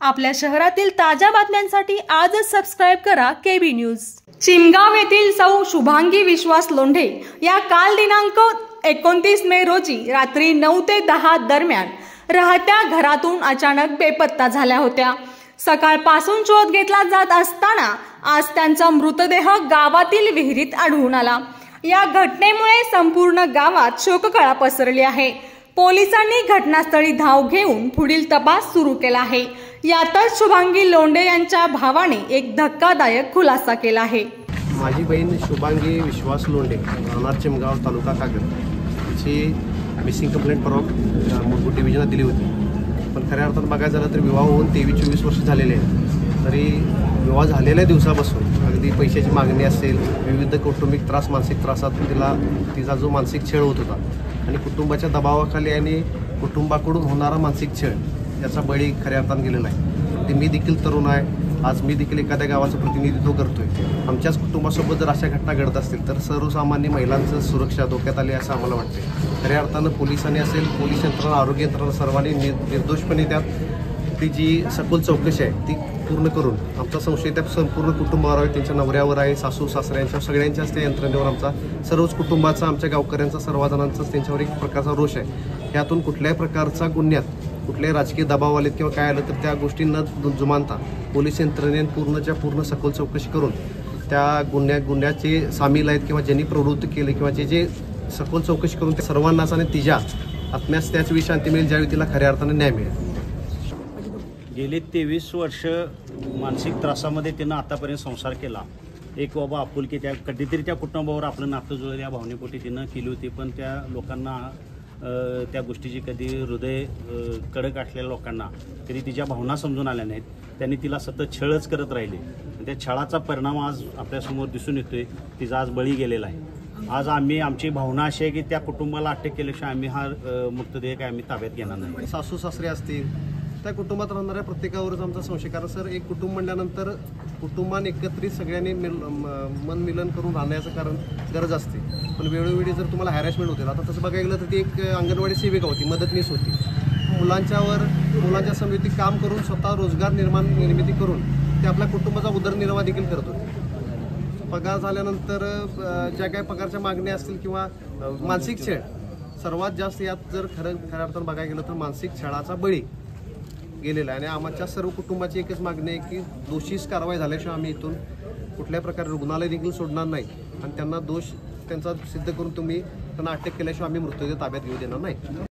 आपल्या शहरातील ताज्या बातम्यांसाठी आजच सबस्क्राइब करा केबी न्यूज। चिमगाव येथील सौ शुभांगी विश्वास लोंढे या काल दिनांक 29 मे रोजी रात्री 9 ते 10 दरम्यान राहत्या घरातून अचानक बेपत्ता झाल्या होत्या। सकाळपासून शोध घेतला जात असताना आज त्यांचा मृतदेह गावातील विहिरीत आढळून आला। या घटनेमुळे संपूर्ण गावात शोककळा पसरली आहे। पोलिसांनी घटनास्थळी धाव घेऊन पुढील तपास सुरू केला आहे। यातच शुभांगी लोंढे यांच्या भावाने एक धक्कादायक खुलासा केला आहे। माझी बहीण शुभांगी विश्वास लोंढे राहणार चिमगाव तालुका कागद ची मिसिंग कंप्लेंट परवा मुलगुड डिव्हिजनला दिली होती। पण खऱ्या अर्थात बघायचं झालं तर विवाह होऊन 23-24 वर्ष झालेले आहेत। तरी विवाह झालेल्या दिवसापासून अगदी पैशाची मागणी असेल, विविध कौटुंबिक त्रास, मानसिक त्रासात तिचा जो मानसिक छळ होत होता आणि कुटुंबाच्या दबावाखाली आणि कुटुंबाकडून होणारा मानसिक छळ याचा बळी खऱ्या अर्थानं गेलेला आहे। ते मी देखील तरुण आहे, आज मी देखील एखाद्या गावाचं प्रतिनिधित्व करतोय। आमच्याच कुटुंबासोबत जर अशा घटना घडत असतील तर सर्वसामान्य महिलांचं सुरक्षा धोक्यात आली असं आम्हाला वाटते। खऱ्या अर्थानं पोलिसांनी असेल, पोलीस यंत्रणा, आरोग्य यंत्रणा सर्वांनी निर्दोषपणे त्यात ती जी सखोल चौकशी आहे ती पूर्ण करून आमचा संशय त्या संपूर्ण कुटुंबावर आहे, त्यांच्या नवऱ्यावर आहे, सासू सासऱ्यांच्या सगळ्यांच्याच त्या यंत्रणेवर आमचा सर्वच कुटुंबाचा, आमच्या गावकऱ्यांचा, सर्वजणांचाच त्यांच्यावर एक प्रकारचा रोष आहे। यातून कुठल्याही प्रकारचा गुन्ह्यात कुठल्याही राजकीय दबाव आलेत किंवा काय आलं तर त्या गोष्टी न जुमानता पोलीस यंत्रणेने पूर्णच्या पूर्ण सखोल चौकशी करून त्या गुन्ह्याचे सामील आहेत किंवा ज्यांनी प्रवृत्त केले किंवा जे सखोल चौकशी करून त्या सर्वांनाच आणि तिच्या आत्म्यास त्याच वेळी शांती मिळेल ज्यावेळी तिला खऱ्या अर्थाने न्याय मिळेल। गेले 23 वर्ष मानसिक त्रासामध्ये तिनं आतापर्यंत संसार केला। एक बाबा आपुलकी त्या कधीतरी त्या कुटुंबावर आपलं नातं जुळलं या भावनेपोटी तिनं केली होती। पण त्या लोकांना त्या गोष्टीची कधी हृदय कडक असलेल्या लोकांना कधी तिच्या भावना समजून आल्या नाहीत। त्यांनी तिला सतत छळच करत राहिले। त्या छळाचा परिणाम आज आपल्यासमोर दिसून येतोय। तिचा आज बळी गेलेला आहे। आज आमची भावना अशी आहे की त्या कुटुंबाला अटक केल्याशिवाय आम्ही हा मृतदेह काय आम्ही ताब्यात घेणार नाही। सासू सासरे असतील, त्या कुटुंबात राहणाऱ्या प्रत्येकावरच आमचा संशय, कारण सर एक कुटुंब म्हणल्यानंतर कुटुंबाने एकत्रित सगळ्यांनी मन मिलन करून राहण्याचं कारण गरज असते। पण वेळोवेळी जर तुम्हाला हॅरॅसमेंट होते, आता तसं बघायला गेलं तर ती एक अंगणवाडी सेविका होती, मदतनीस होती, मुलांच्या समिती काम करून स्वतः रोजगार निर्मिती करून ते आपल्या कुटुंबाचा उदरनिर्वाह देखील करत होते। पगार झाल्यानंतर ज्या काही पगारच्या मागण्या असतील किंवा मानसिक छळ, सर्वात जास्त यात जर खऱ्या अर्थानं बघायला गेलं तर मानसिक छळाचा बळी गेलेला आहे। आणि आमच्या सर्व कुटुंबाची एकच मागणी आहे की दोषीच कारवाई झाल्याशिवाय आम्ही इथून कुठल्याही प्रकारे रुग्णालय देखील सोडणार नाही आणि त्यांना दोष त्यांचा सिद्ध करून त्यांना अटक केल्याशिवाय आम्ही मृतदेह ताब्यात घेऊ देणार नाही।